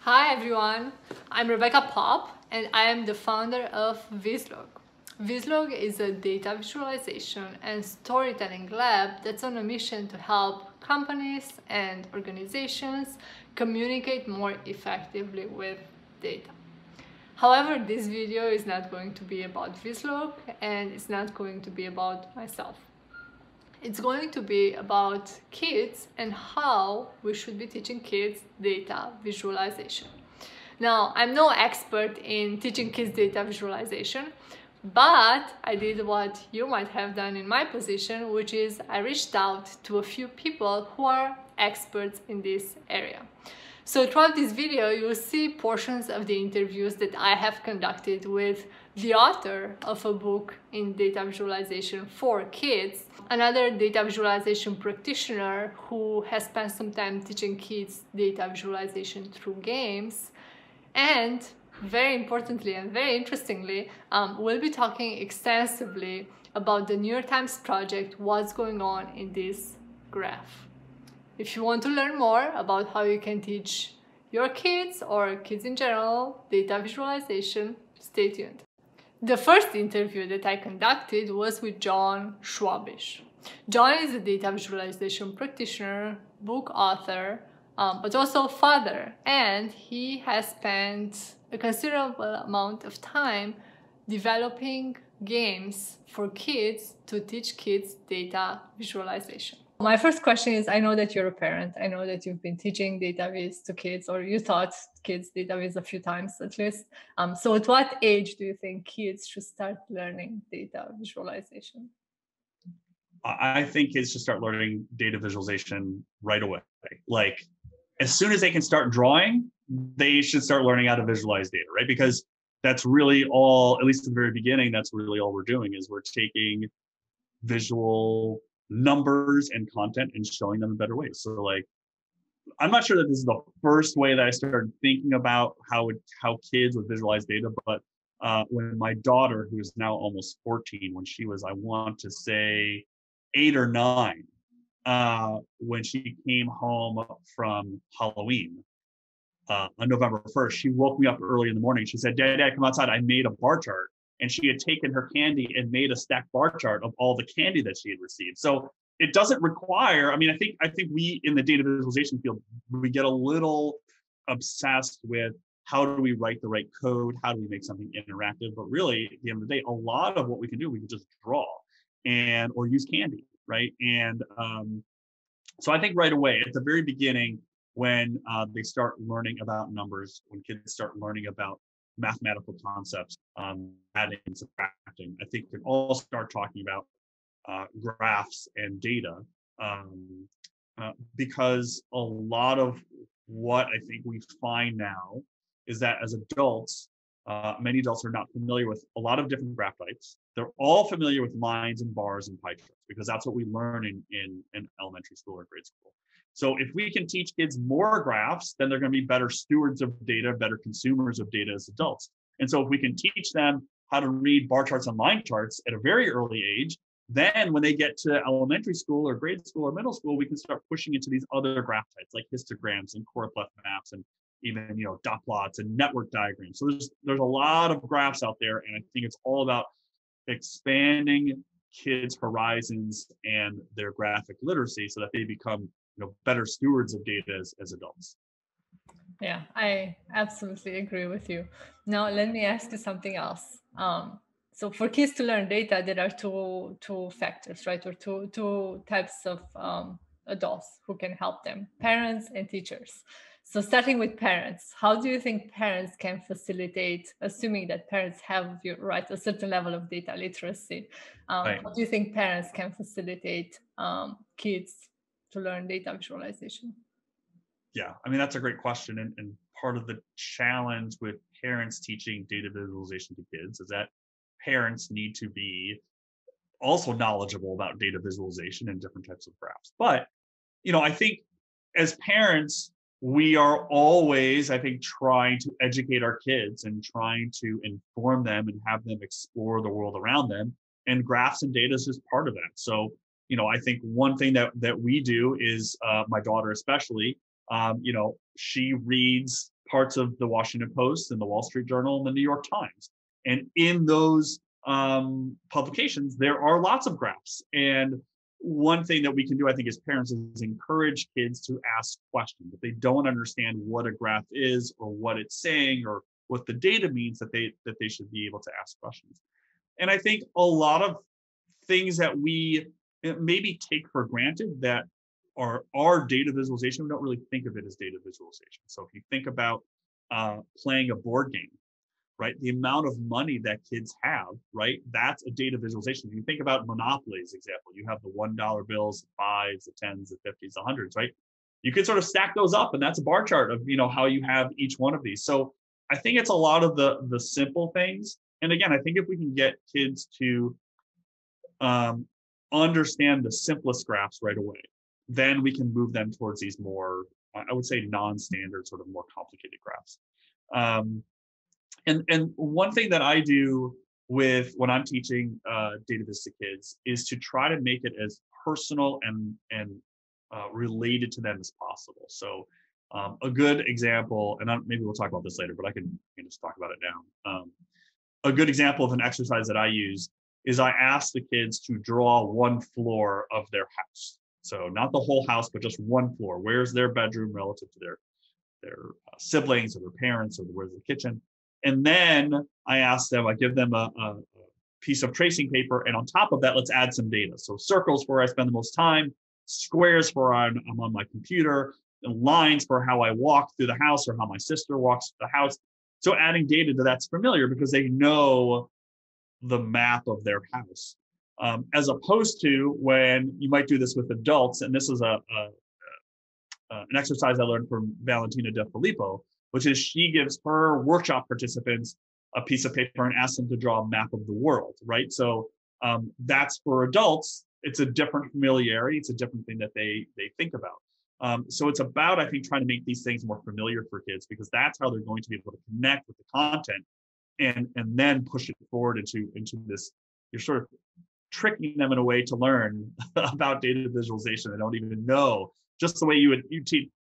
Hi everyone, I'm Rebeca Pop and I am the founder of Vizlogue. Vizlogue is a data visualization and storytelling lab that's on a mission to help companies and organizations communicate more effectively with data. However, this video is not going to be about Vizlogue and it's not going to be about myself. It's going to be about kids and how we should be teaching kids data visualization. Now, I'm no expert in teaching kids data visualization, but I did what you might have done in my position, which is I reached out to a few people who are experts in this area. So throughout this video, you'll see portions of the interviews that I have conducted with the author of a book in data visualization for kids, another data visualization practitioner who has spent some time teaching kids data visualization through games, and very importantly and very interestingly, we'll be talking extensively about the New York Times project, what's going on in this graph. If you want to learn more about how you can teach your kids or kids in general data visualization, stay tuned. The first interview that I conducted was with Jon Schwabish. Jon is a data visualization practitioner, book author, but also father, and he has spent a considerable amount of time developing games for kids to teach kids data visualization. My first question is, I know that you're a parent. I know that you've been teaching data viz to kids, or you taught kids data viz a few times at least. So at what age do you think kids should start learning data visualization? I think kids should start learning data visualization right away. Like as soon as they can start drawing, they should start learning how to visualize data, right? Because that's really all, at least at the very beginning, that's really all we're doing is we're taking visual numbers and content and showing them in better ways. So like, I'm not sure that this is the first way that I started thinking about how kids would visualize data, but when my daughter, who's now almost 14, when she was, I want to say 8 or 9, when she came home from Halloween on November 1st, she woke me up early in the morning. She said, Dad, come outside. I made a bar chart. And she had taken her candy and made a stacked bar chart of all the candy that she had received. So it doesn't require, I mean, I think we in the data visualization field, we get a little obsessed with how do we write the right code? How do we make something interactive? But really, at the end of the day, a lot of what we can do, we can just draw or use candy, right? And so I think right away at the very beginning, when they start learning about numbers, when kids start learning about mathematical concepts, adding and subtracting, I think we can all start talking about graphs and data, because a lot of what I think we find now is that as adults, many adults are not familiar with a lot of different graph types. They're all familiar with lines and bars and pie charts because that's what we learn in elementary school or grade school. So if we can teach kids more graphs, then they're going to be better stewards of data, better consumers of data as adults. And so if we can teach them how to read bar charts and line charts at a very early age, then when they get to elementary school or grade school or middle school, we can start pushing into these other graph types like histograms and choropleth maps and even dot plots and network diagrams. So there's a lot of graphs out there, and I think it's all about expanding kids' horizons and their graphic literacy so that they become better stewards of data as adults. Yeah, I absolutely agree with you. Now let me ask you something else. So for kids to learn data, there are two factors, right? Or two types of adults who can help them: parents and teachers. So starting with parents, how do you think parents can facilitate, assuming that parents have a certain level of data literacy, Right. how do you think parents can facilitate kids to learn data visualization? Yeah, I mean, that's a great question. And part of the challenge with parents teaching data visualization to kids is that parents need to be also knowledgeable about data visualization and different types of graphs. But, I think as parents, we are always, I think, trying to educate our kids and trying to inform them and have them explore the world around them. And graphs and data is just part of that. So, I think one thing that we do is my daughter especially, she reads parts of the Washington Post and the Wall Street Journal and the New York Times. And in those publications, there are lots of graphs. And one thing that we can do, I think, as parents is encourage kids to ask questions. If they don't understand what a graph is or what it's saying or what the data means, that they should be able to ask questions. And I think a lot of things that we maybe take for granted that are data visualization, we don't really think of it as data visualization. So if you think about playing a board game, right? The amount of money that kids have, right? That's a data visualization. You think about Monopoly's example. You have the $1 bills, the fives, the tens, the 50s, the hundreds, right? You can sort of stack those up, and that's a bar chart of how you have each one of these. So I think it's a lot of the simple things. And again, I think if we can get kids to understand the simplest graphs right away, then we can move them towards these more, I would say, non-standard, sort of more complicated graphs. And one thing that I do when I'm teaching data viz to kids is to try to make it as personal and related to them as possible. So a good example, and maybe we'll talk about this later, but I can just talk about it now. A good example of an exercise that I use is I ask the kids to draw one floor of their house. So not the whole house, but just one floor. Where's their bedroom relative to their siblings or their parents, or where's the kitchen? And then I give them a piece of tracing paper, and on top of that, let's add some data. So circles for where I spend the most time, squares for where I'm on my computer, and lines for how I walk through the house or how my sister walks through the house. So adding data to that's familiar because they know the map of their house. As opposed to when you might do this with adults, and this is an exercise I learned from Valentina De Filippo, which is she gives her workshop participants a piece of paper and asks them to draw a map of the world, right? So that's for adults. It's a different familiarity. It's a different thing that they think about. So it's about, I think, trying to make these things more familiar for kids, because that's how they're going to be able to connect with the content and then push it forward into this. You're sort of tricking them in a way to learn about data visualization. They don't even know, just the way you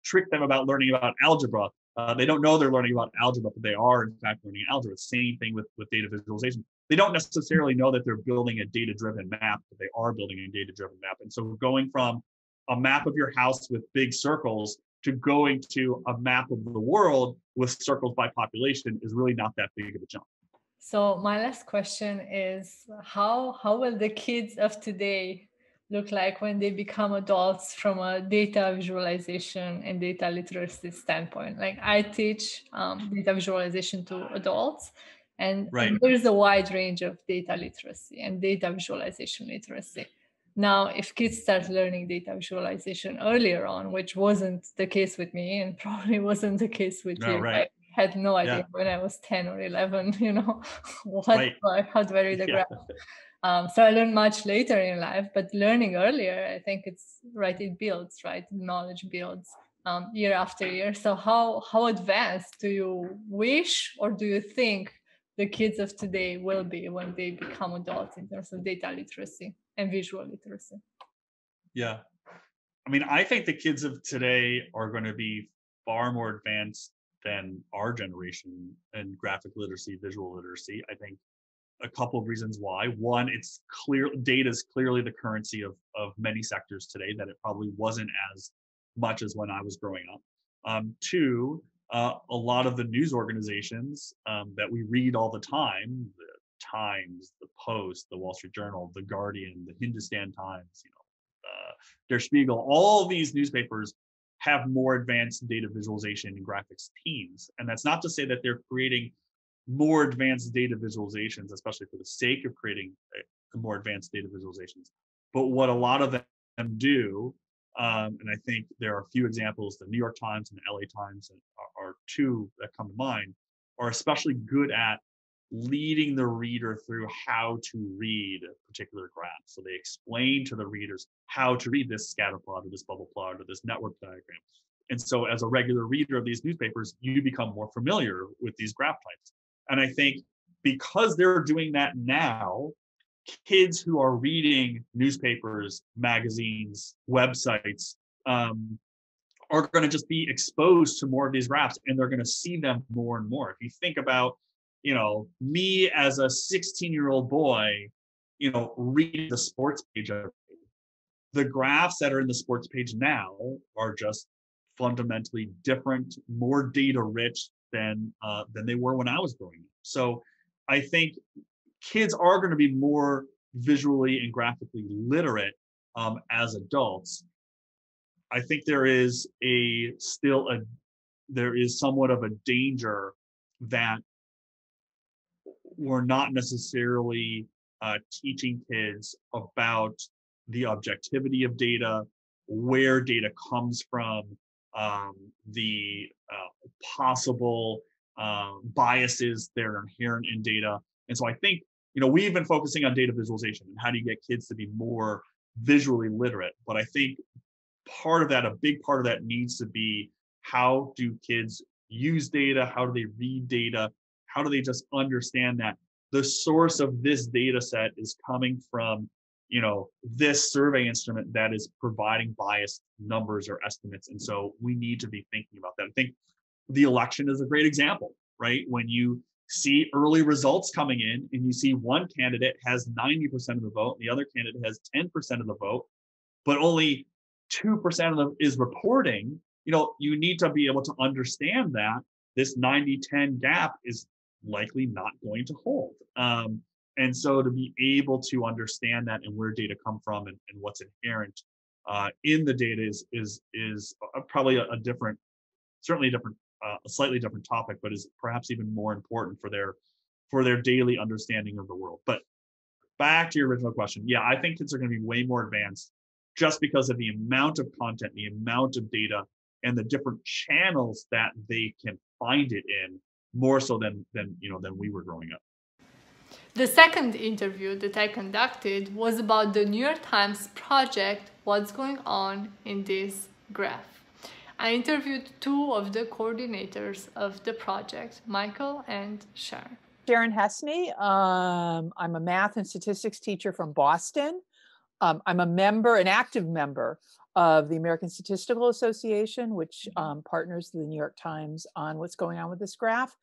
trick them about learning about algebra. They don't know they're learning about algebra, but they are in fact learning algebra. Same thing with data visualization. They don't necessarily know that they're building a data-driven map, but they are building a data-driven map. And so going from a map of your house with big circles to going to a map of the world with circles by population is really not that big of a jump. So my last question is, how will the kids of today look like when they become adults from a data visualization and data literacy standpoint? Like I teach data visualization to adults, and there's a wide range of data literacy and data visualization literacy. Now, if kids start learning data visualization earlier on, which wasn't the case with me and probably wasn't the case with you, right. I had no idea when I was 10 or 11, how do I read a graph? So I learned much later in life, but learning earlier, I think it's right. It builds, right? Knowledge builds year after year. So how advanced do you wish, or do you think the kids of today will be when they become adults in terms of data literacy and visual literacy? Yeah. I mean, I think the kids of today are going to be far more advanced than our generation in graphic literacy, visual literacy. I think a couple of reasons why. One, it's clear data is clearly the currency of many sectors today, that it probably wasn't as much as when I was growing up. Two, a lot of the news organizations that we read all the time, the Times, the Post, the Wall Street Journal, the Guardian, the Hindustan Times, Der Spiegel, all these newspapers have more advanced data visualization and graphics teams. And that's not to say that they're creating more advanced data visualizations, especially for the sake of creating more advanced data visualizations. But what a lot of them do, and I think there are a few examples, the New York Times and the LA Times are two that come to mind, are especially good at leading the reader through how to read a particular graph. So they explain to the readers how to read this scatter plot or this bubble plot or this network diagram. And so as a regular reader of these newspapers, you become more familiar with these graph types. And I think because they're doing that now, kids who are reading newspapers, magazines, websites, are going to just be exposed to more of these graphs, and they're going to see them more and more. If you think about, me as a 16-year-old boy, reading the sports page, the graphs that are in the sports page now are just fundamentally different, more data rich than they were when I was growing up. So I think kids are going to be more visually and graphically literate as adults. I think there is somewhat of a danger that we're not necessarily teaching kids about the objectivity of data, where data comes from, the possible biases that are inherent in data. And so I think, we've been focusing on data visualization and how do you get kids to be more visually literate. But I think a big part of that needs to be, how do kids use data? How do they read data? How do they just understand that the source of this data set is coming from, this survey instrument that is providing biased numbers or estimates. And so we need to be thinking about that. I think the election is a great example, right? When you see early results coming in and you see one candidate has 90% of the vote, the other candidate has 10% of the vote, but only 2% of them is reporting, you need to be able to understand that this 90-10 gap is likely not going to hold. And so to be able to understand that and where data come from and what's inherent in the data is probably a slightly different topic, but is perhaps even more important for their daily understanding of the world. But back to your original question, yeah, I think kids are going to be way more advanced just because of the amount of content, the amount of data, and the different channels that they can find it in, more so than we were growing up. The second interview that I conducted was about the New York Times project, What's Going On in This Graph. I interviewed two of the coordinators of the project, Michael and Sharon. Sharon Hessney. I'm a math and statistics teacher from Boston. I'm an active member of the American Statistical Association, which partners the New York Times on what's going on with this graph.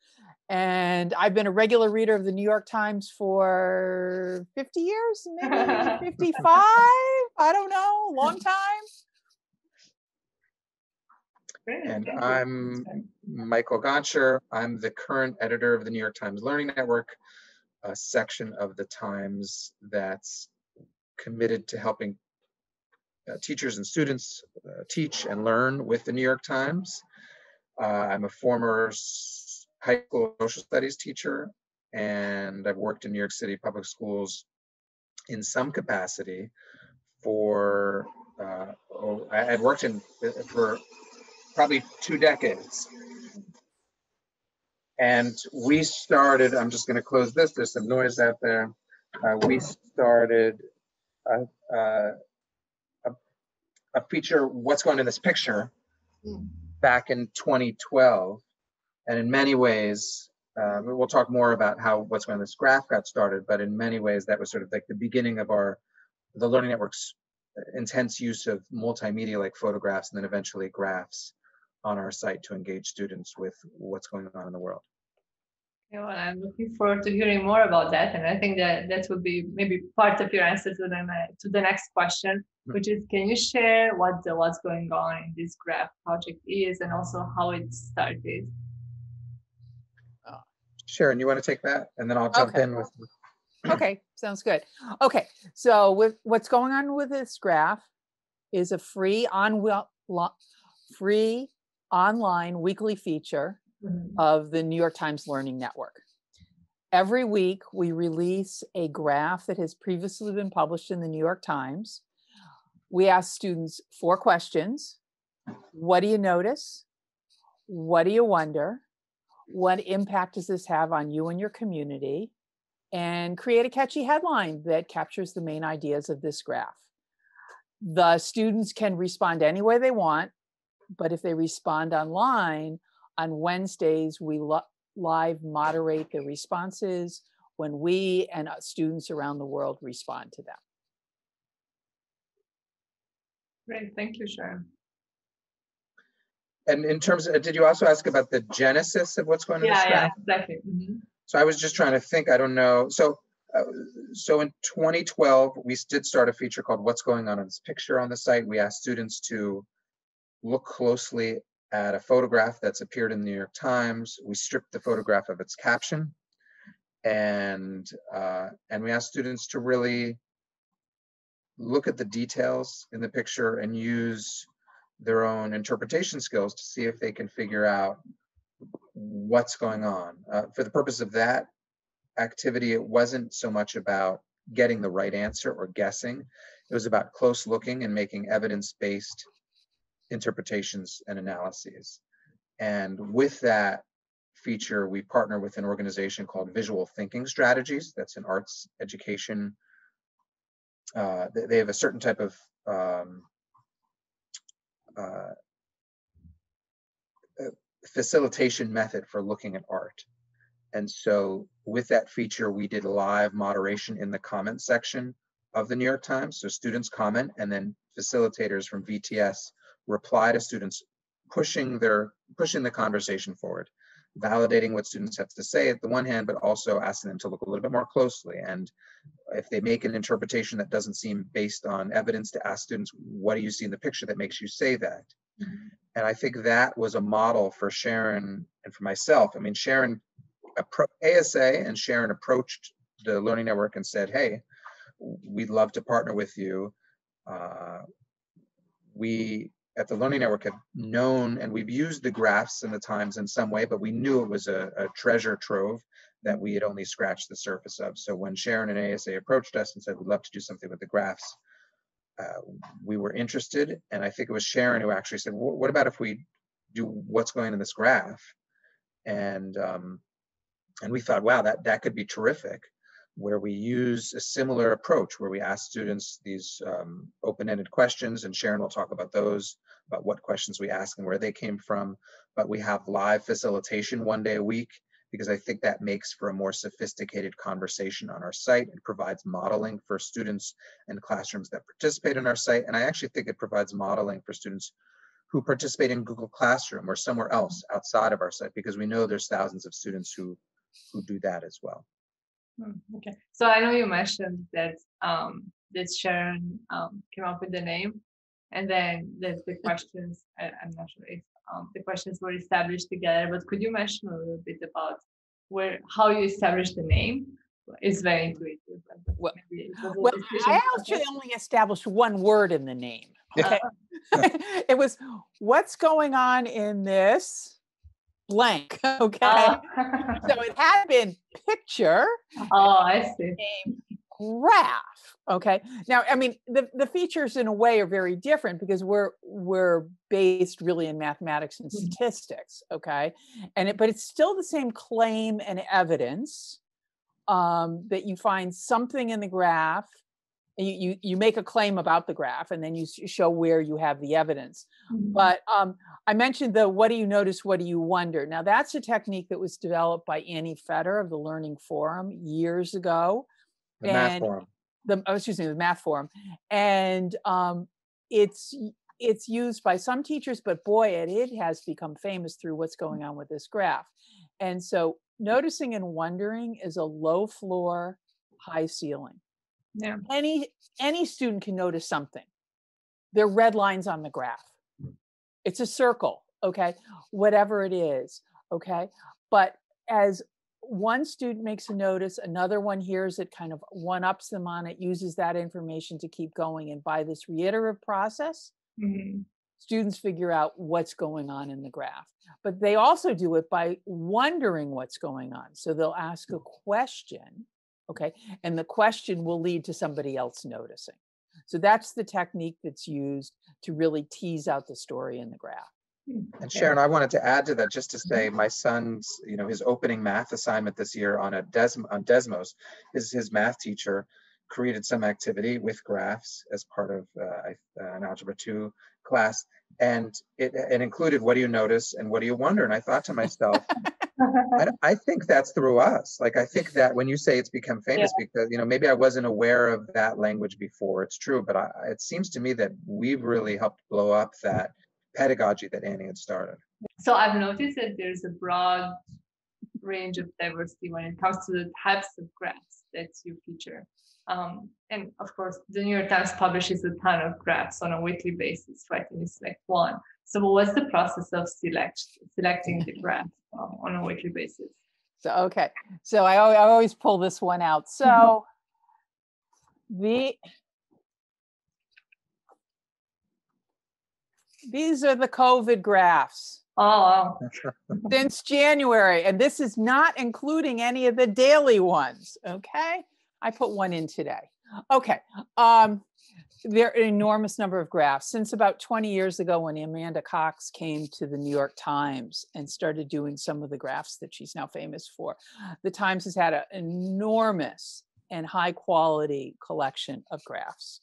And I've been a regular reader of the New York Times for 50 years, maybe 55, I don't know, long time. And I'm Michael Gonchar. I'm the current editor of the New York Times Learning Network, a section of the Times that's committed to helping teachers and students teach and learn with the New York Times. I'm a former high school social studies teacher, and I've worked in New York City public schools in some capacity for, I had worked for probably 2 decades. And we started, I'm just going to close this, there's some noise out there. We started a feature, What's Going in This Picture, back in 2012. And in many ways, we'll talk more about how What's Going in This Graph got started, but in many ways that was sort of like the beginning of the Learning Network's intense use of multimedia like photographs and then eventually graphs on our site to engage students with what's going on in the world. Yeah, well, I'm looking forward to hearing more about that, and I think that would be maybe part of your answer to the next question, which is, can you share what What's Going On in This Graph project is, and also how it started? Sharon, you want to take that, and then I'll jump in with. Okay, sounds good. Okay, so with what's going on with this graph is a free online weekly feature of the New York Times Learning Network. Every week we release a graph that has previously been published in the New York Times. We ask students 4 questions. What do you notice? What do you wonder? What impact does this have on you and your community? And create a catchy headline that captures the main ideas of this graph. The students can respond any way they want, but if they respond online, on Wednesdays, we live moderate the responses when we and students around the world respond to them. Great, thank you, Sharon. And in terms of, did you also ask about the genesis of what's going on in this graph? Yeah, exactly. Mm-hmm. So I was just trying to think, I don't know. So in 2012, we did start a feature called What's Going On in This Picture on the site. We asked students to look closely at a photograph that's appeared in the New York Times. We stripped the photograph of its caption, and we asked students to really look at the details in the picture and use their own interpretation skills to see if they can figure out what's going on. For the purpose of that activity, it wasn't so much about getting the right answer or guessing. It was about close looking and making evidence-based interpretations and analyses. And with that feature, we partner with an organization called Visual Thinking Strategies. That's an arts education. They have a certain type of facilitation method for looking at art. And so with that feature, we did live moderation in the comment section of the New York Times. So students comment, and then facilitators from VTS reply to students, pushing the conversation forward, validating what students have to say at the one hand, but also asking them to look a little bit more closely. And if they make an interpretation that doesn't seem based on evidence, to ask students, what do you see in the picture that makes you say that? Mm-hmm. And I think that was a model for Sharon and for myself. I mean, ASA and Sharon approached the Learning Network and said, hey, we'd love to partner with you. We at the Learning Network have known, and we've used the graphs in the Times in some way, but we knew it was a treasure trove that we had only scratched the surface of. So when Sharon and ASA approached us and said, we'd love to do something with the graphs, we were interested. And I think it was Sharon who actually said, what about if we do what's going on in this graph? And we thought, wow, that could be terrific, where we use a similar approach, where we ask students these open-ended questions, and Sharon will talk about those, about what questions we ask and where they came from. But we have live facilitation one day a week, because I think that makes for a more sophisticated conversation on our site and provides modeling for students and classrooms that participate in our site. And I actually think it provides modeling for students who participate in Google Classroom or somewhere else outside of our site, because we know there's thousands of students who do that as well. Okay, so I know you mentioned that that Sharon came up with the name, and then there's the questions. I'm not sure if the questions were established together, but could you mention a little bit about how you established the name? It's very intuitive. Well, I actually only established one word in the name. Okay, it was what's going on in this blank. Okay, so it had been picture. Oh, I see. Graph. Okay. Now, I mean, the features in a way are very different, because we're based really in mathematics and statistics. Okay, but it's still the same claim and evidence, that you find something in the graph. You make a claim about the graph, and then you show where you have the evidence. Mm-hmm. But I mentioned the what do you notice, what do you wonder? Now, that's a technique that was developed by Annie Fetter of the Learning Forum years ago. The Math Forum. The Math Forum. And it's used by some teachers, but boy, it has become famous through what's going on with this graph. And so noticing and wondering is a low floor, high ceiling. Yeah. Any student can notice something. There are red lines on the graph. It's a circle, okay? Whatever it is, okay? But as one student makes a notice, another one hears it, kind of one-ups them on it, uses that information to keep going. And by this reiterative process, students figure out what's going on in the graph. But they also do it by wondering what's going on. So they'll ask a question, okay? And the question will lead to somebody else noticing. So that's the technique that's used to really tease out the story in the graph. And Sharon, I wanted to add to that, just to say my son's, his opening math assignment this year on Desmos, his math teacher created some activity with graphs as part of an Algebra 2 class. And it included what do you notice and what do you wonder? And I thought to myself, I think that's through us. Like, I think that when you say it's become famous, because, maybe I wasn't aware of that language before, it's true, but it seems to me that we've really helped blow up that pedagogy that Annie had started. So I've noticed that there's a broad range of diversity when it comes to the types of graphs that you feature. And of course, the New York Times publishes a ton of graphs on a weekly basis, right? And you select one. So what's the process of selecting the graph on a weekly basis? So, okay. So I always pull this one out. So these are the COVID graphs. Oh, Since January, and this is not including any of the daily ones, okay? I put one in today. Okay, there are an enormous number of graphs. Since about 20 years ago when Amanda Cox came to the New York Times and started doing some of the graphs that she's now famous for, the Times has had an enormous and high quality collection of graphs.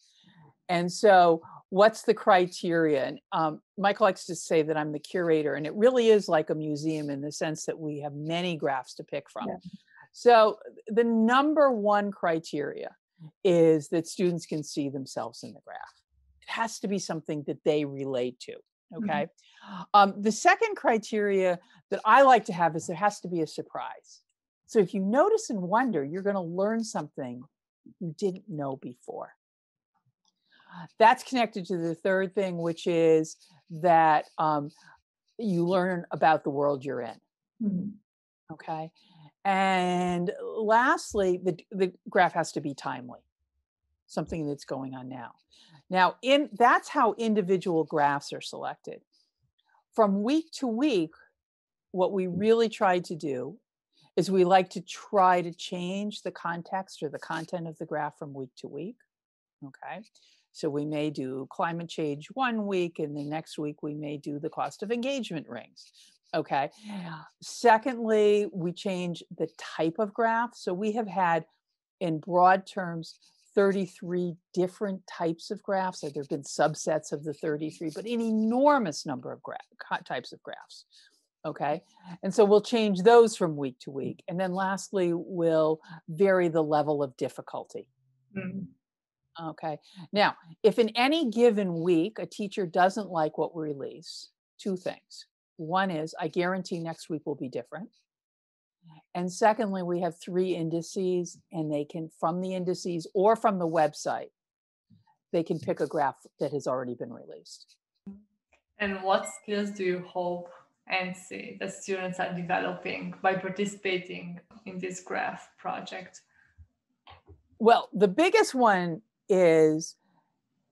And so what's the criteria? And Michael likes to say that I'm the curator, and it really is like a museum in the sense that we have many graphs to pick from. Yeah. So the number one criteria is that students can see themselves in the graph. It has to be something that they relate to, okay? Mm-hmm. The second criteria that I like to have is there has to be a surprise. So if you notice and wonder, you're gonna learn something you didn't know before. That's connected to the third thing, which is that you learn about the world you're in. Mm-hmm. Okay. And lastly, the graph has to be timely, something that's going on now. Now, that's how individual graphs are selected. From week to week, what we really try to do is we like to try to change the context or the content of the graph from week to week. Okay. So we may do climate change one week, and the next week we may do the cost of engagement rings. Okay. Secondly, we change the type of graph. So we have had, in broad terms, 33 different types of graphs. There have been subsets of the 33, but an enormous number of types of graphs. Okay. And so we'll change those from week to week. And then lastly, we'll vary the level of difficulty. Mm-hmm. Okay. Now, if in any given week a teacher doesn't like what we release, two things. One is I guarantee next week will be different. And secondly, we have 3 indices, and they can, from the indices or from the website, they can pick a graph that has already been released. And what skills do you hope and see that students are developing by participating in this graph project? Well, the biggest one is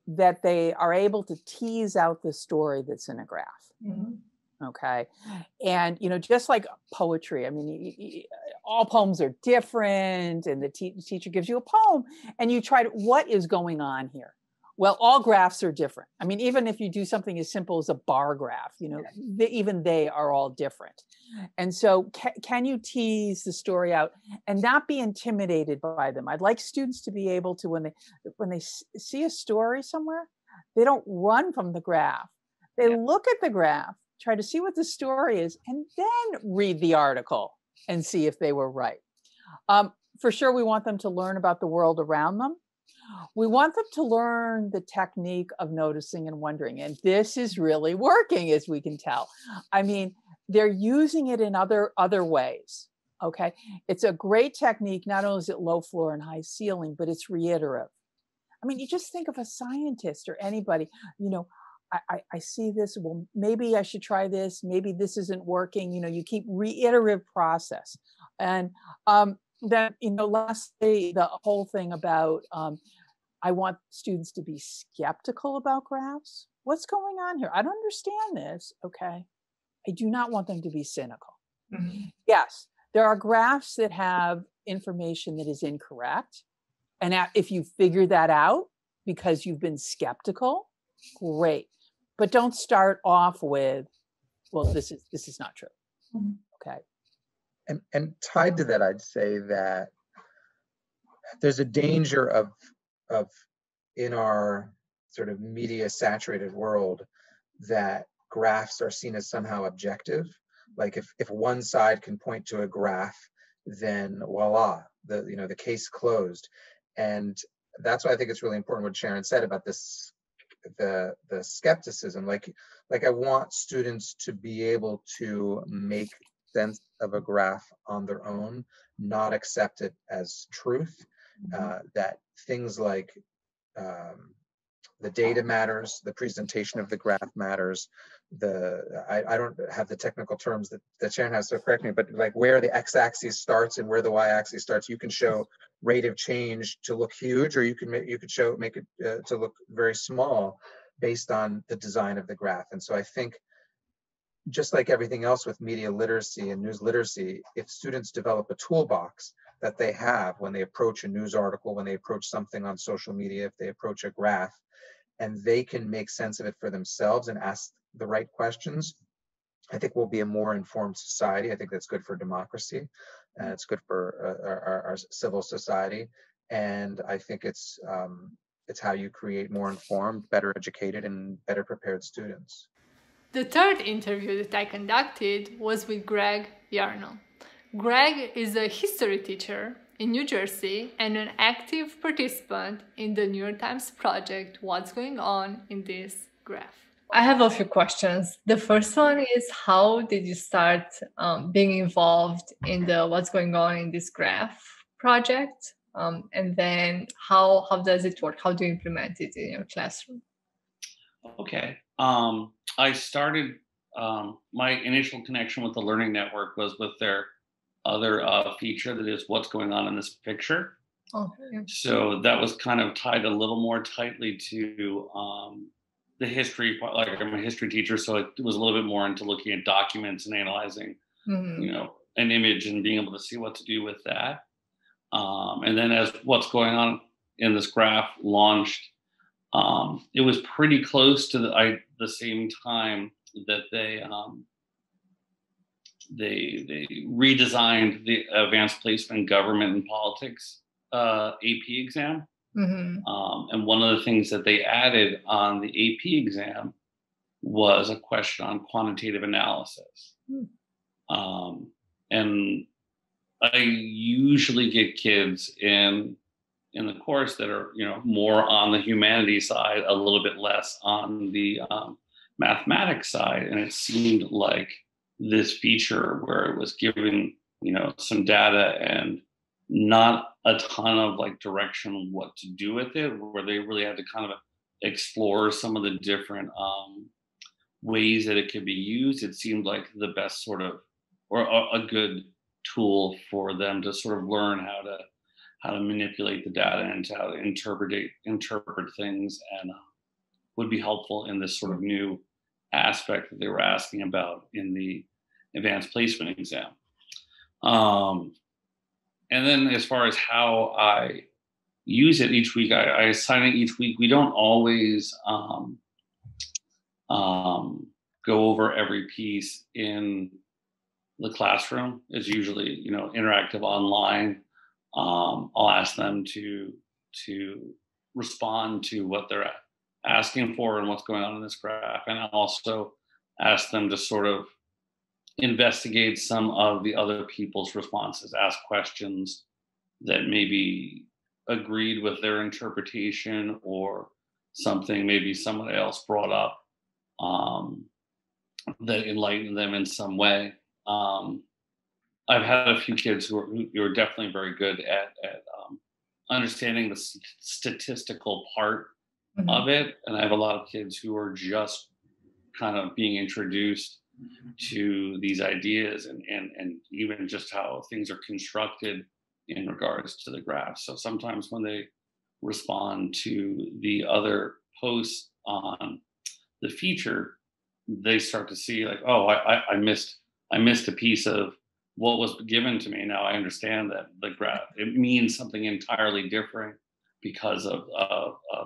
that they are able to tease out the story that's in a graph. Mm-hmm. Okay. And, just like poetry, I mean, all poems are different, and the teacher gives you a poem and you try to, what is going on here? Well, all graphs are different. I mean, even if you do something as simple as a bar graph, even they are all different. And so can you tease the story out and not be intimidated by them? I'd like students to be able to, when they see a story somewhere, they don't run from the graph. They look at the graph, try to see what the story is, and then read the article and see if they were right. For sure, we want them to learn about the world around them. We want them to learn the technique of noticing and wondering. And this is really working, as we can tell. I mean, they're using it in other ways. Okay. It's a great technique. Not only is it low floor and high ceiling, but it's reiterative. I mean, you just think of a scientist or anybody, I see this, well, maybe I should try this. Maybe this isn't working. You keep reiterative process. And then, lastly, the whole thing about, I want students to be skeptical about graphs. What's going on here? I don't understand this. Okay. I do not want them to be cynical. Mm-hmm. Yes, there are graphs that have information that is incorrect. And if you figure that out because you've been skeptical, great. But don't start off with, well, this is not true. Mm-hmm. Okay. And tied to that, I'd say that there's a danger of in our sort of media saturated world that graphs are seen as somehow objective. Like if one side can point to a graph, then voila, the case closed. And that's why I think it's really important what Sharon said about this the skepticism. Like I want students to be able to make sense of a graph on their own, not accept it as truth. That things like the data matters, the presentation of the graph matters. I don't have the technical terms that Sharon has, so correct me, but like where the x-axis starts and where the y-axis starts, you can show rate of change to look huge, or you could make it to look very small based on the design of the graph. And so I think, just like everything else with media literacy and news literacy, if students develop a toolbox that they have when they approach a news article, when they approach something on social media, if they approach a graph, and they can make sense of it for themselves and ask the right questions, I think we'll be a more informed society. I think that's good for democracy, and it's good for our civil society. And I think it's how you create more informed, better educated, and better prepared students. The third interview that I conducted was with Greg Yarno. Greg is a history teacher in New Jersey and an active participant in the New York Times project What's Going On in This Graph. I have a few questions. The first one is, how did you start being involved in the What's Going On in This Graph project? And then how does it work? How do you implement it in your classroom? Okay. I started, my initial connection with the Learning Network was with their other feature that is What's Going On in This Picture. Okay. So that was kind of tied a little more tightly to the history part. Like, I'm a history teacher, so it was a little bit more into looking at documents and analyzing, an image and being able to see what to do with that. And then as What's Going On in This Graph launched, it was pretty close to the same time that they redesigned the Advanced Placement Government and Politics AP exam. And one of the things that they added on the AP exam was a question on quantitative analysis. And I usually get kids in the course that are, more on the humanities side, a little bit less on the mathematics side. And it seemed like this feature where it was given, some data and not a ton of like direction on what to do with it, where they really had to kind of explore some of the different ways that it could be used. It seemed like the best sort of, or a good tool for them to sort of learn how to manipulate the data and how to interpret things, and would be helpful in this sort of new aspect that they were asking about in the advanced placement exam. And then as far as how I use it each week, I assign it each week. We don't always go over every piece in the classroom. It's usually, interactive online. I'll ask them to respond to what they're asking for and what's going on in this graph. And I also ask them to sort of investigate some of the other people's responses, ask questions that maybe agreed with their interpretation or something maybe someone else brought up that enlightened them in some way. I've had a few kids who are definitely very good at understanding the statistical part of it. And I have a lot of kids who are just kind of being introduced to these ideas and even just how things are constructed in regards to the graph. So sometimes when they respond to the other posts on the feature, they start to see like, oh, I missed a piece of what was given to me. Now I understand that the graph, it means something entirely different because of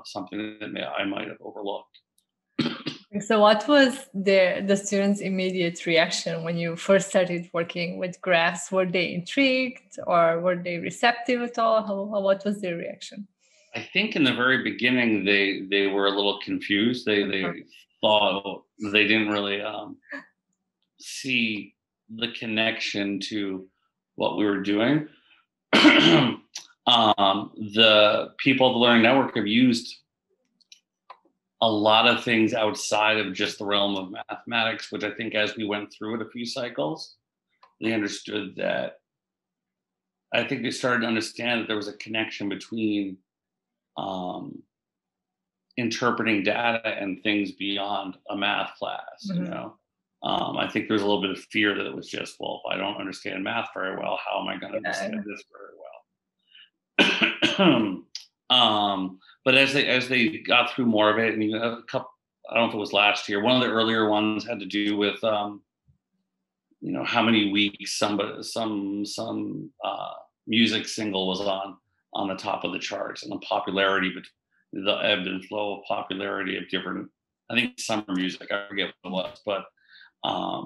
something that I might have overlooked. So what was the students' immediate reaction when you first started working with graphs? Were they intrigued or were they receptive at all? What was their reaction? I think in the very beginning, they were a little confused. They thought they didn't really see the connection to what we were doing. The people at the Learning Network have used a lot of things outside of just the realm of mathematics, which I think as we went through it a few cycles, they understood that. I think they started to understand that there was a connection between interpreting data and things beyond a math class, you know. I think there's a little bit of fear that it was just, well, if I don't understand math very well, how am I going to understand this very well? But as they got through more of it, and a couple, I don't know if it was last year, one of the earlier ones had to do with you know, how many weeks some music single was on the top of the charts, and the popularity, the ebb and flow of popularity of different, I think summer music, I forget what it was, but I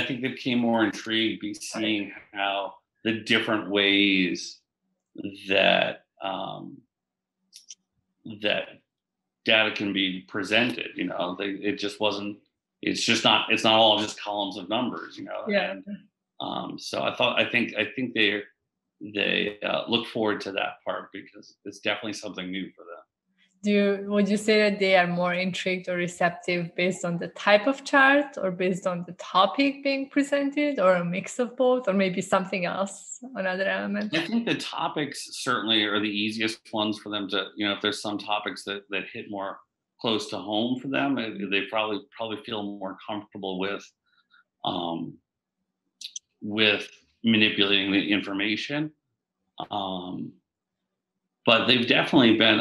think they became more intrigued by seeing how the different ways that that data can be presented, you know, it's not all just columns of numbers, you know. Yeah. And so I think they look forward to that part because it's definitely something new for them. Would you say that they are more intrigued or receptive based on the type of chart, or based on the topic being presented, or a mix of both, or maybe something else, another element? I think the topics certainly are the easiest ones for them to, you know, if there's some topics that hit more close to home for them, they probably feel more comfortable with manipulating the information. But they've definitely been,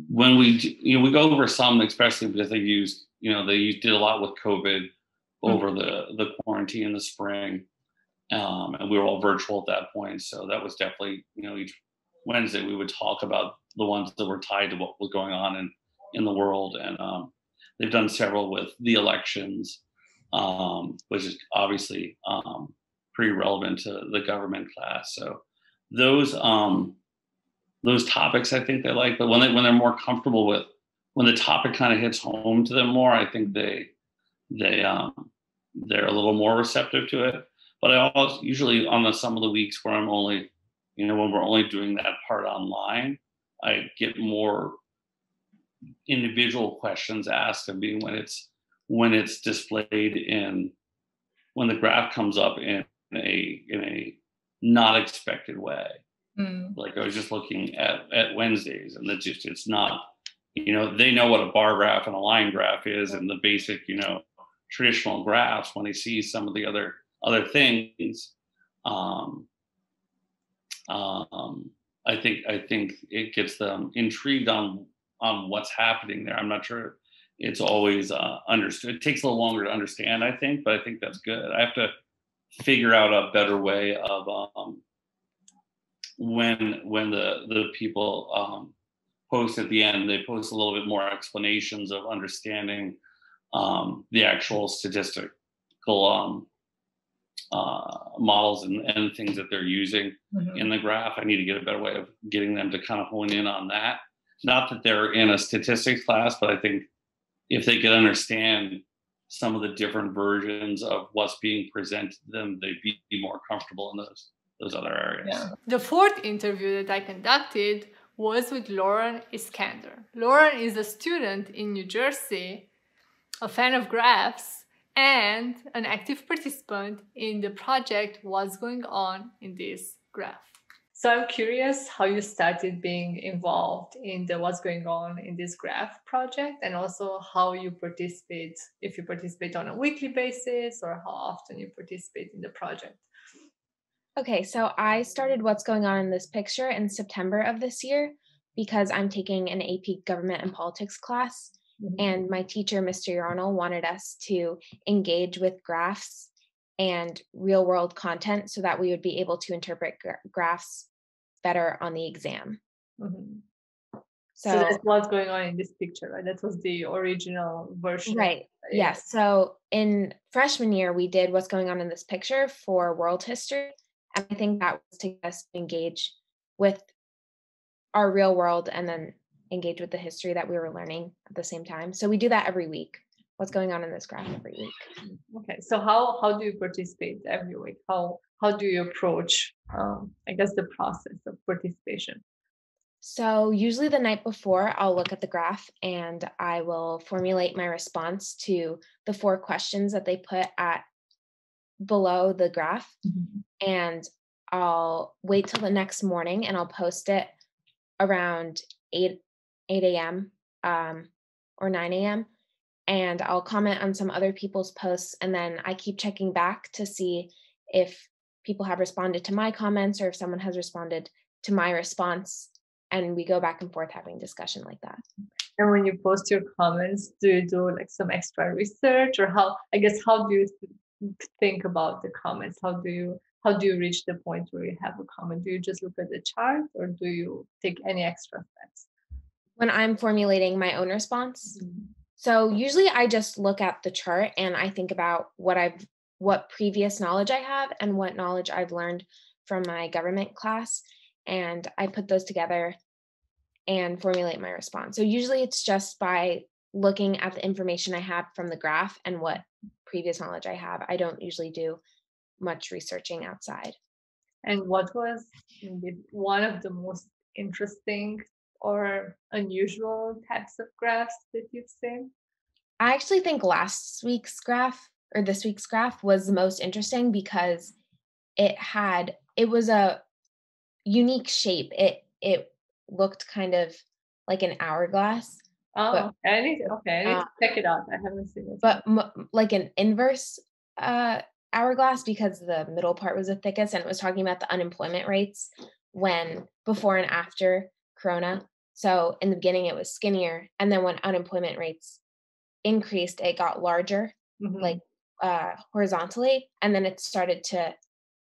when we go over some, especially because they did a lot with COVID over the quarantine in the spring, and we were all virtual at that point. So that was definitely, you know, each Wednesday we would talk about the ones that were tied to what was going on in the world, and they've done several with the elections, which is obviously pretty relevant to the government class. So those topics I think they like, but when they're more comfortable with, when the topic kind of hits home to them more, I think they're a little more receptive to it. But I also usually on some of the weeks where I'm only, you know, when we're only doing that part online, I get more individual questions asked of me when it's displayed when the graph comes up in a not expected way. Like I was just looking at Wednesdays, and it's not, you know, they know what a bar graph and a line graph is, and the basic, you know, traditional graphs. When they see some of the other things, I think it gets them intrigued on what's happening there. I'm not sure it's always understood. It takes a little longer to understand, I think, but I think that's good. I have to figure out a better way of when the people post at the end, they post a little bit more explanations of understanding the actual statistical models and things that they're using in the graph. I need to get a better way of getting them to kind of hone in on that. Not that they're in a statistics class, but I think if they could understand some of the different versions of what's being presented to them, they'd be more comfortable in those other areas. Yeah. The fourth interview that I conducted was with Lauren Iskander. Lauren is a student in New Jersey, a fan of graphs, and an active participant in the project What's Going On in This Graph. So I'm curious how you started being involved in the What's Going On in This Graph project, and also how you participate, if you participate on a weekly basis or how often you participate in the project. Okay, so I started What's Going On in This Picture in September of this year because I'm taking an AP Government and Politics class, and my teacher, Mr. Yarnell, wanted us to engage with graphs and real-world content so that we would be able to interpret graphs better on the exam. So that's what's going on in this picture, right? That was the original version. Right. Yes. So in freshman year, we did What's Going On in This Picture for world history. And I think that was to get us to engage with our real world and then engage with the history that we were learning at the same time. So we do that every week. What's going on in this graph every week. Okay. So how do you participate every week? How do you approach, I guess, the process of participation? So usually the night before, I'll look at the graph and I will formulate my response to the 4 questions that they put at below the graph. And I'll wait till the next morning and I'll post it around 8 a.m. Or 9 a.m. And I'll comment on some other people's posts. And then I keep checking back to see if people have responded to my comments or if someone has responded to my response. And we go back and forth having discussion like that. And when you post your comments, do you do like some extra research, or how do you think about the comments? How do you reach the point where you have a comment? Do you just look at the chart, or do you take any extra steps? When I'm formulating my own response, so usually I just look at the chart and I think about what previous knowledge I have and what knowledge I've learned from my government class, and I put those together and formulate my response. So usually it's just by looking at the information I have from the graph and what previous knowledge I have. I don't usually do much researching outside. And what was maybe one of the most interesting or unusual types of graphs that you've seen? I actually think last week's graph or this week's graph was the most interesting because it was a unique shape. It looked kind of like an hourglass. Oh, I need to check it out. I haven't seen it. But like an inverse hourglass, because the middle part was the thickest, and it was talking about the unemployment rates when before and after Corona. So in the beginning it was skinnier, and then when unemployment rates increased, it got larger, like horizontally, and then it started to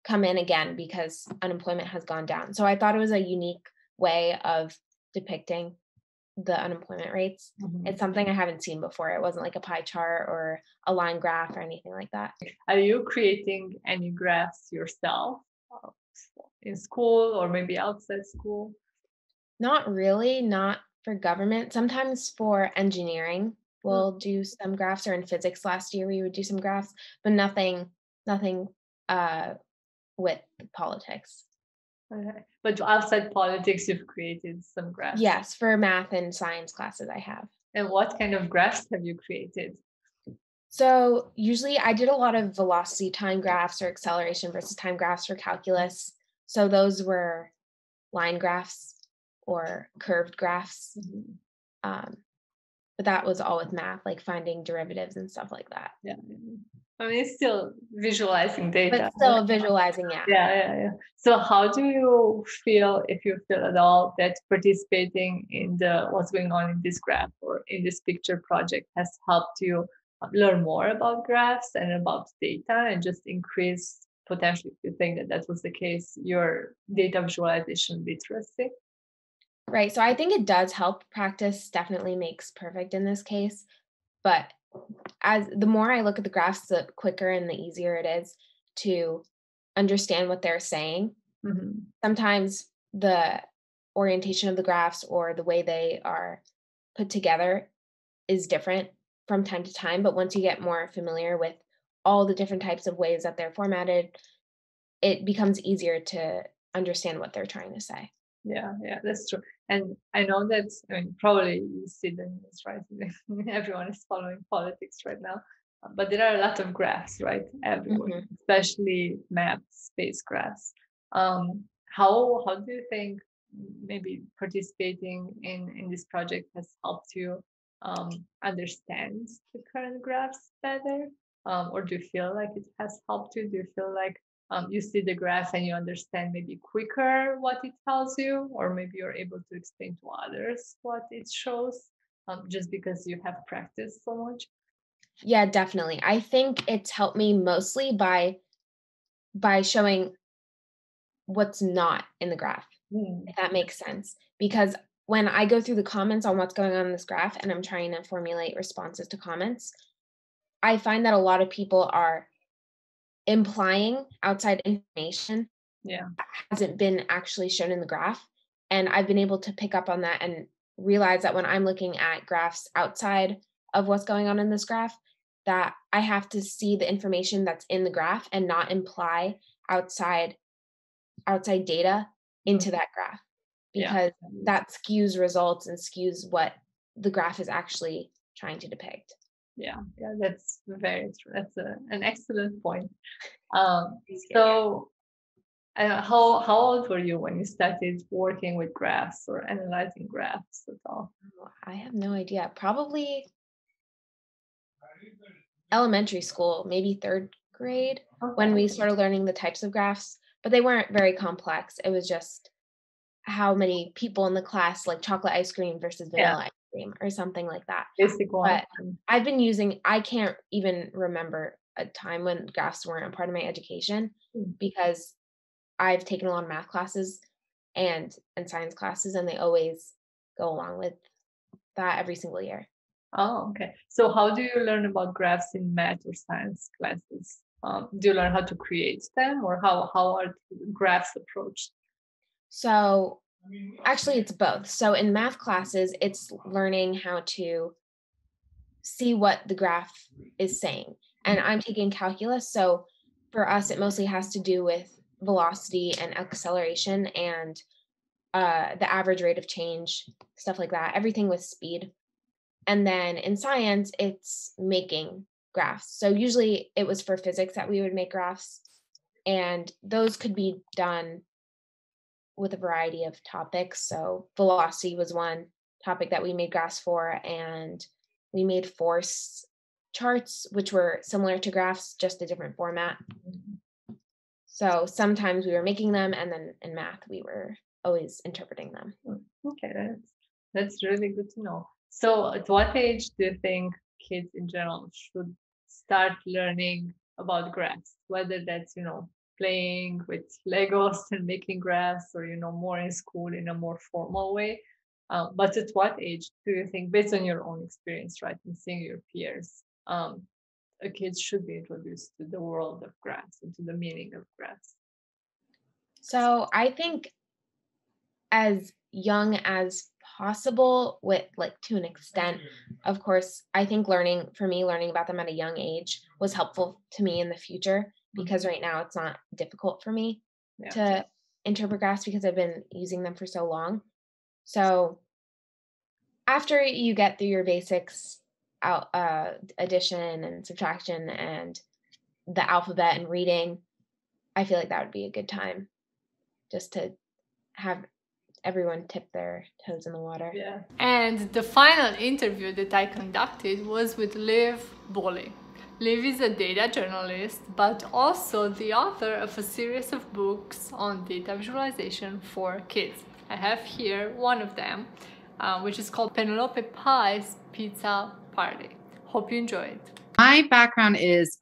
come in again because unemployment has gone down. So I thought it was a unique way of depicting the unemployment rates. It's something I haven't seen before. It wasn't like a pie chart or a line graph or anything like that. Are you creating any graphs yourself in school or maybe outside school? Not really, not for government. Sometimes for engineering, we'll do some graphs, or in physics last year we would do some graphs, but nothing with politics. Okay. But outside politics, you've created some graphs. Yes, for math and science classes I have. And what kind of graphs have you created? So usually I did a lot of velocity time graphs or acceleration versus time graphs for calculus. So those were line graphs or curved graphs. But that was all with math, like finding derivatives and stuff like that. Yeah. I mean, it's still visualizing data. But still visualizing, yeah. Yeah. So how do you feel, if you feel at all, that participating in what's going on in this graph or in this picture project has helped you learn more about graphs and about data, and just increase, potentially, if you think that was the case, your data visualization literacy? Right. So I think it does help. Practice definitely makes perfect in this case. But as the more I look at the graphs, the quicker and the easier it is to understand what they're saying. Sometimes the orientation of the graphs or the way they are put together is different from time to time. But once you get more familiar with all the different types of ways that they're formatted, it becomes easier to understand what they're trying to say. Yeah, that's true. And I know that, probably you see the news, right? Everyone is following politics right now. But there are a lot of graphs, right? Everywhere, especially maps, space graphs. How do you think maybe participating in this project has helped you understand the current graphs better? Or do you feel like it has helped you? Do you feel like you see the graph and you understand maybe quicker what it tells you, or maybe you're able to explain to others what it shows, just because you have practiced so much? Yeah, definitely. I think it's helped me mostly by showing what's not in the graph, if that makes sense. Because when I go through the comments on what's going on in this graph and I'm trying to formulate responses to comments, I find that a lot of people are implying outside information that hasn't been actually shown in the graph. And I've been able to pick up on that and realize that when I'm looking at graphs outside of what's going on in this graph, that I have to see the information that's in the graph and not imply outside data into that graph. because that skews results and skews what the graph is actually trying to depict. Yeah, that's very true. That's an excellent point. So how old were you when you started working with graphs or analyzing graphs at all? I have no idea. Probably elementary school, maybe third grade, when we started learning the types of graphs, but they weren't very complex. It was just how many people in the class like chocolate ice cream versus vanilla ice cream or something like that. Basic one. But I can't even remember a time when graphs weren't a part of my education because I've taken a lot of math classes and science classes, and they always go along with that every single year. Oh, okay. So how do you learn about graphs in math or science classes? Do you learn how to create them, or how are graphs approached? So actually it's both. So in math classes, it's learning how to see what the graph is saying. And I'm taking calculus. So for us, it mostly has to do with velocity and acceleration and the average rate of change, stuff like that, everything with speed. And then in science, it's making graphs. So usually it was for physics that we would make graphs. And those could be done with a variety of topics. So velocity was one topic that we made graphs for, and we made force charts, which were similar to graphs, just a different format. So sometimes we were making them, and then in math, we were always interpreting them. Okay, that's really good to know. So at what age do you think kids in general should start learning about graphs, whether that's, playing with Legos and making graphs, or, more in school in a more formal way? But at what age do you think, based on your own experience, right, and seeing your peers, a kid should be introduced to the world of graphs and to the meaning of graphs? So I think as young as possible, with to an extent. Of course, I think learning about them at a young age was helpful to me in the future, because right now it's not difficult for me to interpret graphs because I've been using them for so long. So after you get through your basics, addition and subtraction and the alphabet and reading, I feel like that would be a good time just to have everyone tip their toes in the water. Yeah. And the final interview that I conducted was with Liv Boley. Liv is a data journalist, but also the author of a series of books on data visualization for kids. I have here one of them, which is called Penelope Pie's Pizza Party. Hope you enjoy it. My background is,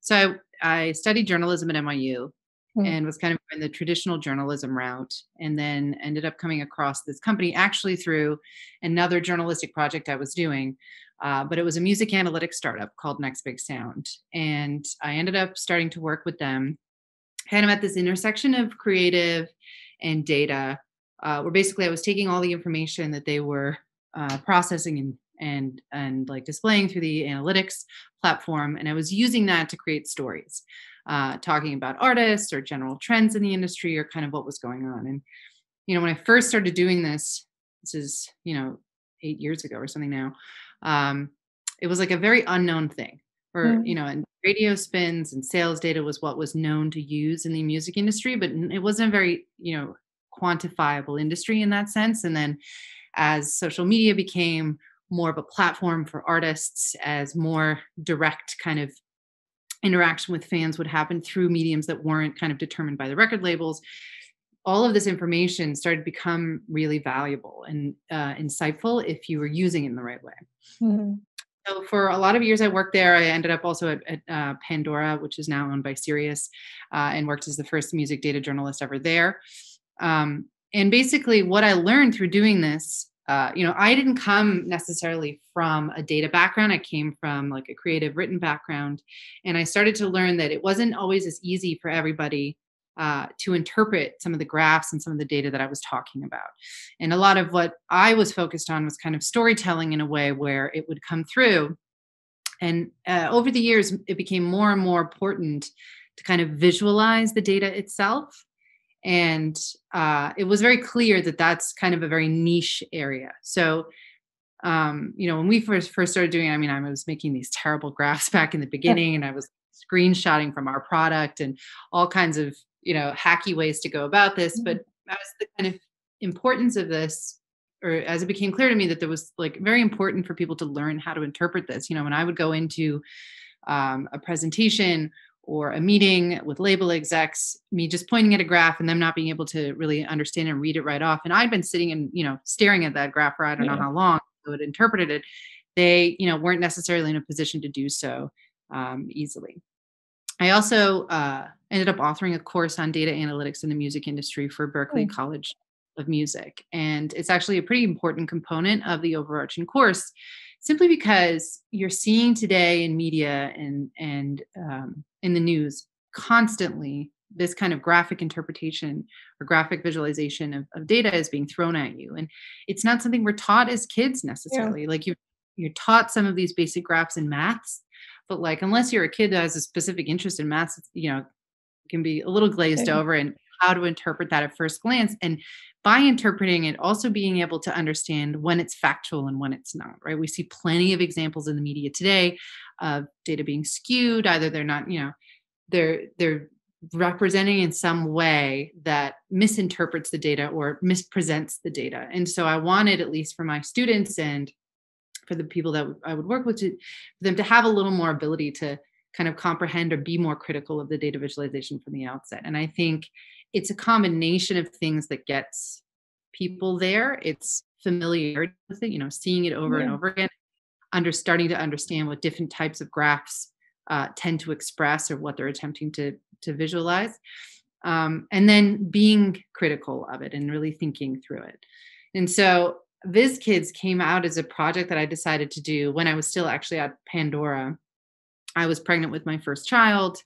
so I studied journalism at NYU and was kind of in the traditional journalism route, and then ended up coming across this company actually through another journalistic project I was doing. But it was a music analytics startup called Next Big Sound. And I ended up starting to work with them kind of at this intersection of creative and data, where basically I was taking all the information that they were processing and like displaying through the analytics platform. And I was using that to create stories, talking about artists or general trends in the industry or kind of what was going on. And, when I first started doing this is, 8 years ago or something now, it was like a very unknown thing, or, and radio spins and sales data was what was known to use in the music industry, but it wasn't a very, quantifiable industry in that sense. And then as social media became more of a platform for artists, as more direct kind of interaction with fans would happen through mediums that weren't kind of determined by the record labels, all of this information started to become really valuable and insightful if you were using it in the right way. Mm-hmm. So for a lot of years I worked there. I ended up also at Pandora, which is now owned by Sirius, and worked as the first music data journalist ever there. And basically what I learned through doing this, I didn't come necessarily from a data background. I came from like a creative written background. And I started to learn that it wasn't always as easy for everybody to interpret some of the graphs and some of the data that I was talking about. And a lot of what I was focused on was kind of storytelling in a way where it would come through. And over the years, it became more and more important to kind of visualize the data itself And it was very clear that that's kind of a very niche area. So, when we first started doing it, I was making these terrible graphs back in the beginning, and I was screenshotting from our product and all kinds of, hacky ways to go about this. But as the kind of importance of this, or as it became clear to me that there was like very important for people to learn how to interpret this, when I would go into a presentation or a meeting with label execs, me just pointing at a graph and them not being able to really understand and read it right off. And I'd been sitting and, staring at that graph for I don't know how long, so it interpreted it. They, weren't necessarily in a position to do so easily. I also ended up authoring a course on data analytics in the music industry for Berklee College of Music. And it's actually a pretty important component of the overarching course, simply because you're seeing today in media and in the news constantly this kind of graphic interpretation or graphic visualization of data is being thrown at you. And it's not something we're taught as kids necessarily. Like you're taught some of these basic graphs in maths, but like, unless you're a kid that has a specific interest in maths, it can be a little glazed over and how to interpret that at first glance. And by interpreting it, also being able to understand when it's factual and when it's not, right? We see plenty of examples in the media today of data being skewed. Either they're not, they're representing in some way that misinterprets the data or mispresents the data. And so I wanted, at least for my students and for the people that I would work with, for them to have a little more ability to kind of comprehend or be more critical of the data visualization from the outset. And I think it's a combination of things that gets people there. It's familiarity with it, seeing it over and over again, starting to understand what different types of graphs tend to express or what they're attempting to visualize. And then being critical of it and really thinking through it. And so Viz Kids came out as a project that I decided to do when I was still actually at Pandora. I was pregnant with my first child.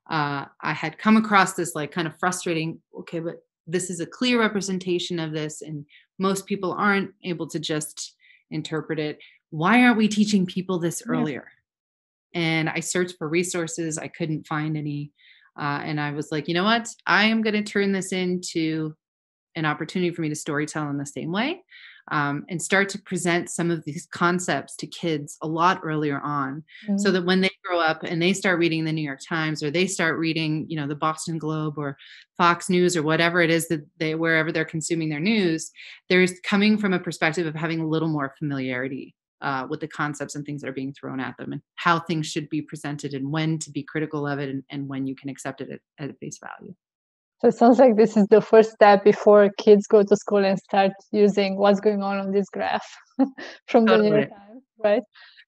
I had come across this like kind of frustrating, okay, but this is a clear representation of this, and most people aren't able to just interpret it. Why aren't we teaching people this earlier? And I searched for resources. I couldn't find any. And I was like, you know what? I am going to turn this into an opportunity for me to storytell in the same way. And start to present some of these concepts to kids a lot earlier on, so that when they grow up and they start reading the New York Times, or they start reading, the Boston Globe or Fox News or whatever it is that wherever they're consuming their news, there's coming from a perspective of having a little more familiarity with the concepts and things that are being thrown at them, and how things should be presented, and when to be critical of it, and when you can accept it at face value. So it sounds like this is the first step before kids go to school and start using what's going on this graph from the New York Times, right?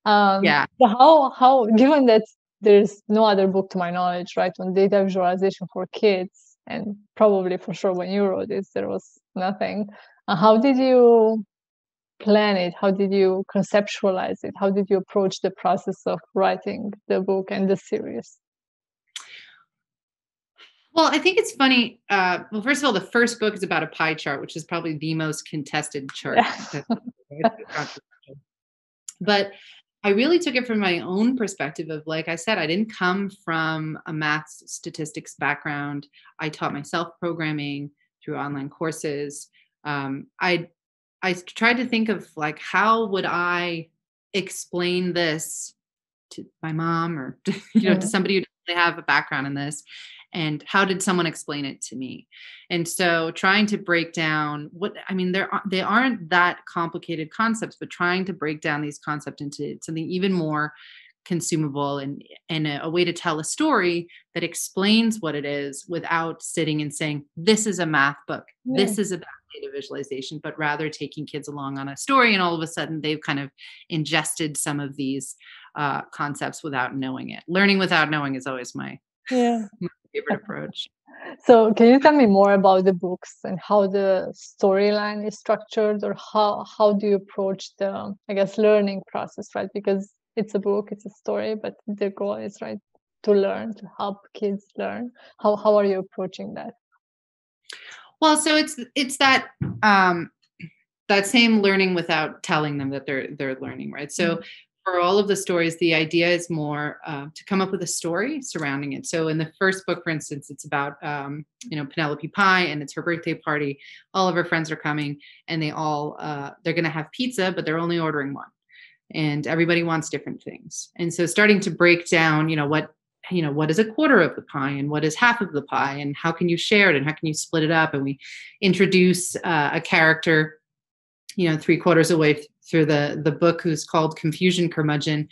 So how, given that there's no other book to my knowledge, right, on data visualization for kids, and probably for sure when you wrote this, there was nothing. How did you plan it? How did you conceptualize it? How did you approach the process of writing the book and the series? Well, I think it's funny. Well, first of all, the first book is about a pie chart, which is probably the most contested chart. But I really took it from my own perspective of, like I said, I didn't come from a math statistics background. I taught myself programming through online courses. I tried to think of like, how would I explain this to my mom, or to somebody who doesn't have a background in this? And how did someone explain it to me? And so trying to break down they aren't that complicated concepts, but trying to break down these concepts into something even more consumable and a way to tell a story that explains what it is, without sitting and saying, this is a math book, this is about data visualization, but rather taking kids along on a story. And all of a sudden they've kind of ingested some of these concepts without knowing it. Learning without knowing is always my favorite approach. So can you tell me more about the books and how the storyline is structured, or how do you approach the, I guess, learning process, right? Because it's a book, it's a story, but the goal is, right, to learn, to help kids learn. How are you approaching that? Well, so it's that that same learning without telling them that they're learning, right? So for all of the stories, the idea is more to come up with a story surrounding it. So in the first book, for instance, it's about, Penelope Pie, and it's her birthday party. All of her friends are coming, and they're going to have pizza, but they're only ordering one. And everybody wants different things. And so starting to break down, what is a quarter of the pie and what is half of the pie, and how can you share it and how can you split it up? And we introduce a character, 3/4 away through the book, who's called Confusion Curmudgeon.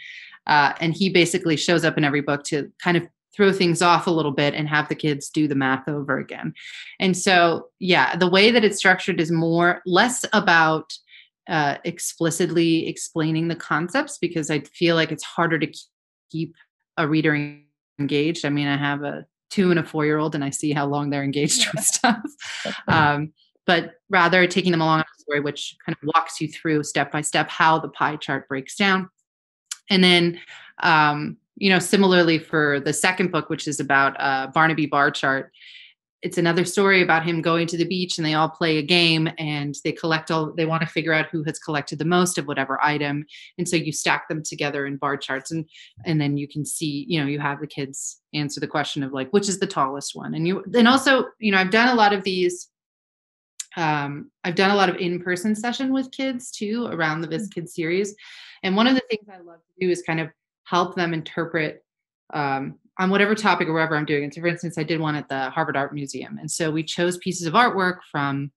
And he basically shows up in every book to kind of throw things off a little bit and have the kids do the math over again. And so, the way that it's structured is less about explicitly explaining the concepts, because I feel like it's harder to keep a reader engaged. I mean, I have a 2 and a 4-year-old, and I see how long they're engaged with stuff. But rather taking them along a story which kind of walks you through step by step how the pie chart breaks down. And then, similarly for the second book, which is about Barnaby bar chart, it's another story about him going to the beach, and they all play a game, and they want to figure out who has collected the most of whatever item. And so you stack them together in bar charts, and then you can see, you have the kids answer the question of like, which is the tallest one. And also, I've done a lot of these, I've done a lot of in-person session with kids too around the Viz Kids series. And one of the things I love to do is kind of help them interpret on whatever topic or wherever I'm doing it. So for instance, I did one at the Harvard Art Museum. And so we chose pieces of artwork from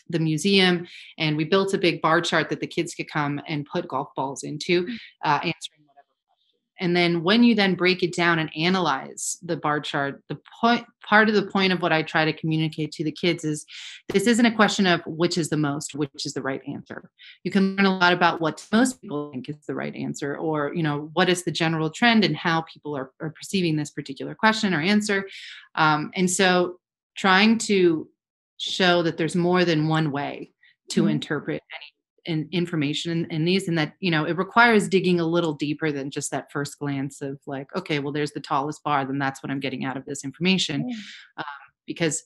the museum, and we built a big bar chart that the kids could come and put golf balls into, answering whatever question. And then when you then break it down and analyze the bar chart, part of the point of what I try to communicate to the kids is this isn't a question of which is the most, which is the right answer. You can learn a lot about what most people think is the right answer, or, what is the general trend and how people are perceiving this particular question or answer. And so trying to show that there's more than one way to interpret any information in these, and that, it requires digging a little deeper than just that first glance of like, okay, well, there's the tallest bar, then that's what I'm getting out of this information. Because,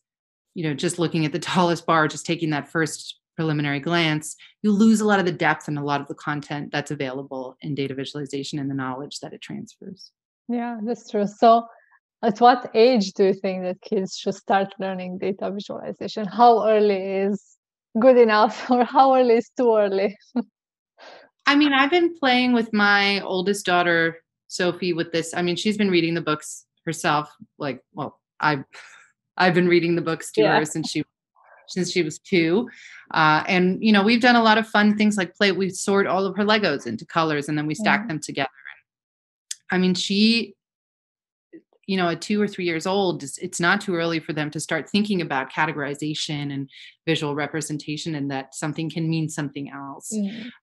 just looking at the tallest bar, just taking that first preliminary glance, you lose a lot of the depth and a lot of the content that's available in data visualization and the knowledge that it transfers. Yeah, that's true. So at what age do you think that kids should start learning data visualization? How early is good enough, or how early is too early? I mean, I've been playing with my oldest daughter, Sophie, with this. I mean, she's been reading the books herself. I've been reading the books to her since she was 2. And, we've done a lot of fun things like we sort all of her Legos into colors, and then we stack them together. I mean, she, at 2 or 3 years old, it's not too early for them to start thinking about categorization and visual representation, and that something can mean something else.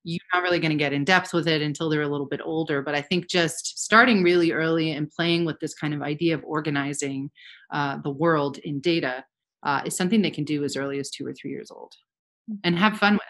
You're not really going to get in depth with it until they're a little bit older. But I think just starting really early and playing with this kind of idea of organizing the world in data is something they can do as early as 2 or 3 years old and have fun with.